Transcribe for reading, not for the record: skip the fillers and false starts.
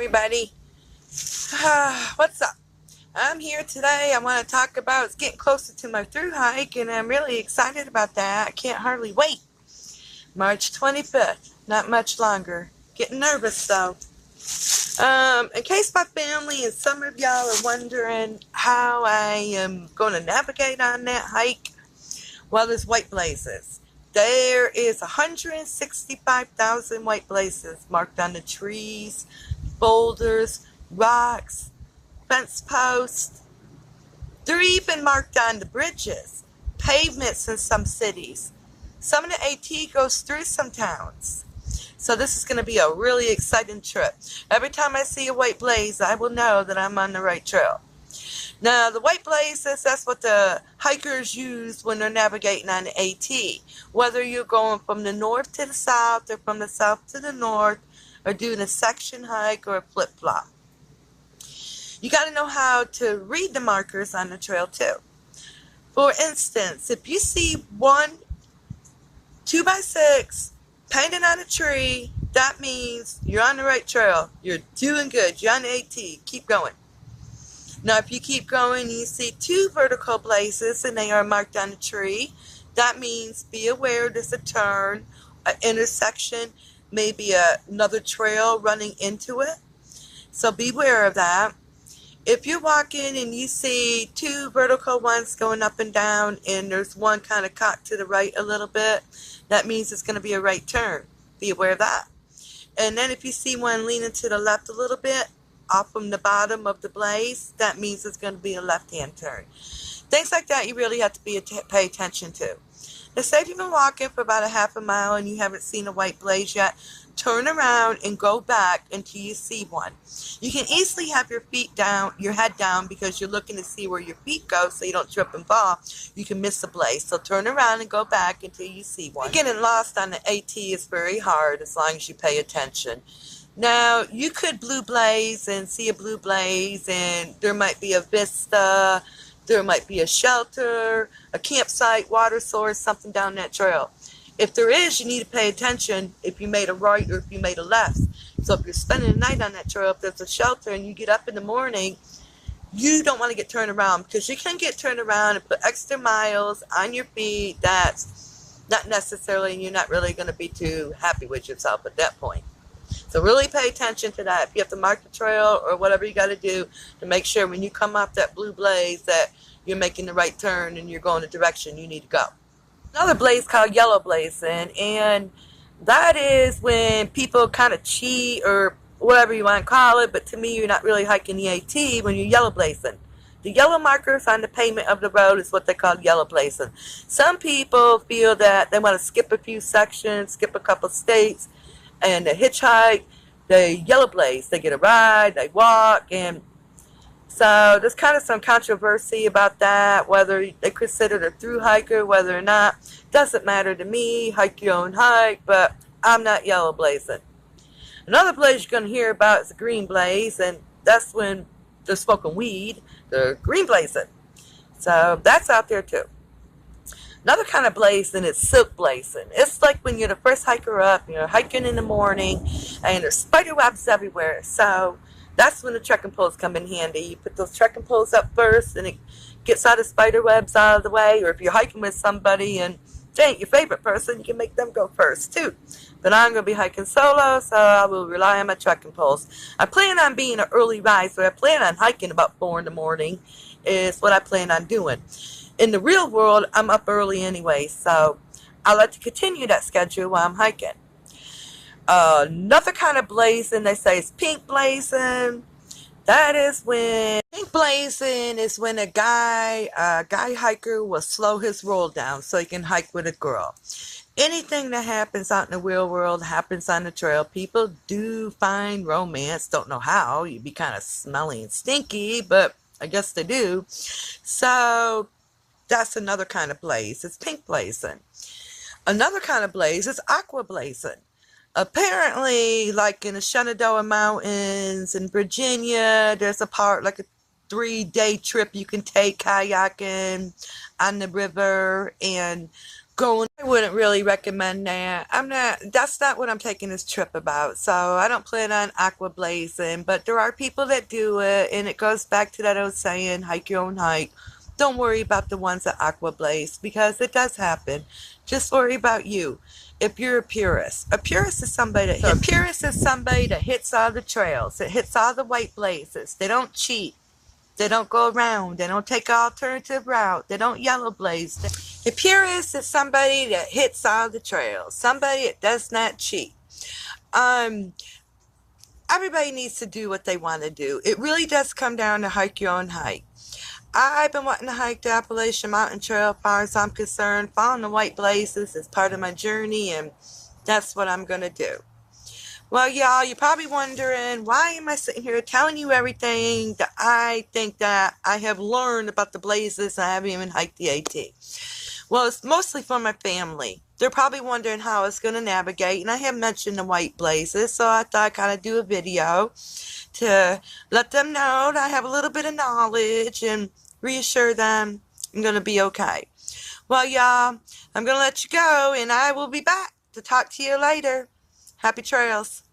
Everybody, what's up? I'm here today. I want to talk about it's getting closer to my through hike, and I'm really excited about that. I can't hardly wait. March 25th, not much longer. Getting nervous though. In case my family and some of y'all are wondering how I am going to navigate on that hike, well, there's white blazes. There is 165,000 white blazes marked on the trees, boulders, rocks, fence posts. They're even marked on the bridges, pavements in some cities. Some of the AT goes through some towns. So this is going to be a really exciting trip. Every time I see a white blaze, I will know that I'm on the right trail. Now, the white blazes, that's what the hikers use when they're navigating on the AT. Whether you're going from the north to the south or from the south to the north, or doing a section hike or a flip-flop. You got to know how to read the markers on the trail too. For instance, if you see one 2x6 painted on a tree, that means you're on the right trail. You're doing good. You're on the AT. Keep going. Now, if you keep going and you see two vertical blazes and they are marked on a tree, that means be aware there's a turn, an intersection, maybe another trail running into it. So beware of that. If you're walking and you see two vertical ones going up and down and there's one kind of cocked to the right a little bit, that means it's going to be a right turn. Be aware of that. And then if you see one leaning to the left a little bit, off from the bottom of the blaze, that means it's going to be a left-hand turn. Things like that you really have to pay attention to. Now, say if you've been walking for about a half a mile and you haven't seen a white blaze yet, turn around and go back until you see one. You can easily have your head down because you're looking to see where your feet go so you don't trip and fall. You can miss a blaze. So turn around and go back until you see one. Getting lost on the AT is very hard as long as you pay attention. Now, you could blue blaze and see a blue blaze, and there might be a vista, there might be a shelter, a campsite, water source, something down that trail. If there is, you need to pay attention if you made a right or if you made a left. So if you're spending the night on that trail, if there's a shelter and you get up in the morning, you don't want to get turned around because you can get turned around and put extra miles on your feet. That's not necessarily, and you're not really going to be too happy with yourself at that point. So really pay attention to that. If you have to mark the trail or whatever you got to do to make sure when you come off that blue blaze that you're making the right turn and you're going the direction you need to go. Another blaze called yellow blazing, and that is when people kind of cheat or whatever you want to call it, but to me you're not really hiking the AT when you're yellow blazing. The yellow markers on the pavement of the road is what they call yellow blazing. Some people feel that they want to skip a few sections, skip a couple states, and they hitchhike, they yellow blaze, they get a ride, they walk, and so there's kind of some controversy about that, whether they consider it a through hiker, whether or not. Doesn't matter to me, hike your own hike, but I'm not yellow blazing. Another blaze you're going to hear about is the green blaze, and that's when they're smoking weed, they're green blazing. So that's out there too. Another kind of blazing is silk blazing. It's like when you're the first hiker up, you're hiking in the morning, and there's spider webs everywhere. So that's when the trekking poles come in handy. You put those trekking poles up first, and it gets all the spider webs out of the way. Or if you're hiking with somebody and they ain't your favorite person, you can make them go first too. But I'm going to be hiking solo, so I will rely on my trekking poles. I plan on being an early riser. I plan on hiking about 4 in the morning is what I plan on doing. In the real world, I'm up early anyway, so I like to continue that schedule while I'm hiking. Another kind of blazing, they say, is pink blazing. That is when pink blazing is when a guy hiker will slow his roll down so he can hike with a girl. Anything that happens out in the real world happens on the trail. People do find romance. Don't know how. You'd be kind of smelly and stinky, but I guess they do. So that's another kind of blaze. It's pink blazing. Another kind of blaze is aqua blazing. Apparently, like in the Shenandoah Mountains in Virginia, there's a part, like a 3-day trip you can take kayaking on the river and going. I wouldn't really recommend that. That's not what I'm taking this trip about. So I don't plan on aqua blazing, but there are people that do it, and it goes back to that old saying, hike your own hike. Don't worry about the ones that aqua blaze because it does happen. Just worry about you. If you're a purist is somebody that hits all the trails, that hits all the white blazes. They don't cheat. They don't go around. They don't take an alternative route. They don't yellow blaze. A purist is somebody that hits all the trails. Somebody that does not cheat. Um, Everybody needs to do what they want to do. It really does come down to hike your own hike. I've been wanting to hike the Appalachian Mountain Trail as far as I'm concerned. Following the white blazes is part of my journey, and that's what I'm going to do. Well, y'all, you're probably wondering, why am I sitting here telling you everything that I think that I have learned about the blazes and I haven't even hiked the AT? Well, it's mostly for my family. They're probably wondering how I was going to navigate, and I have mentioned the white blazes, so I thought I'd kind of do a video to let them know that I have a little bit of knowledge and reassure them I'm going to be okay. Well, y'all, I'm going to let you go, and I will be back to talk to you later. Happy trails.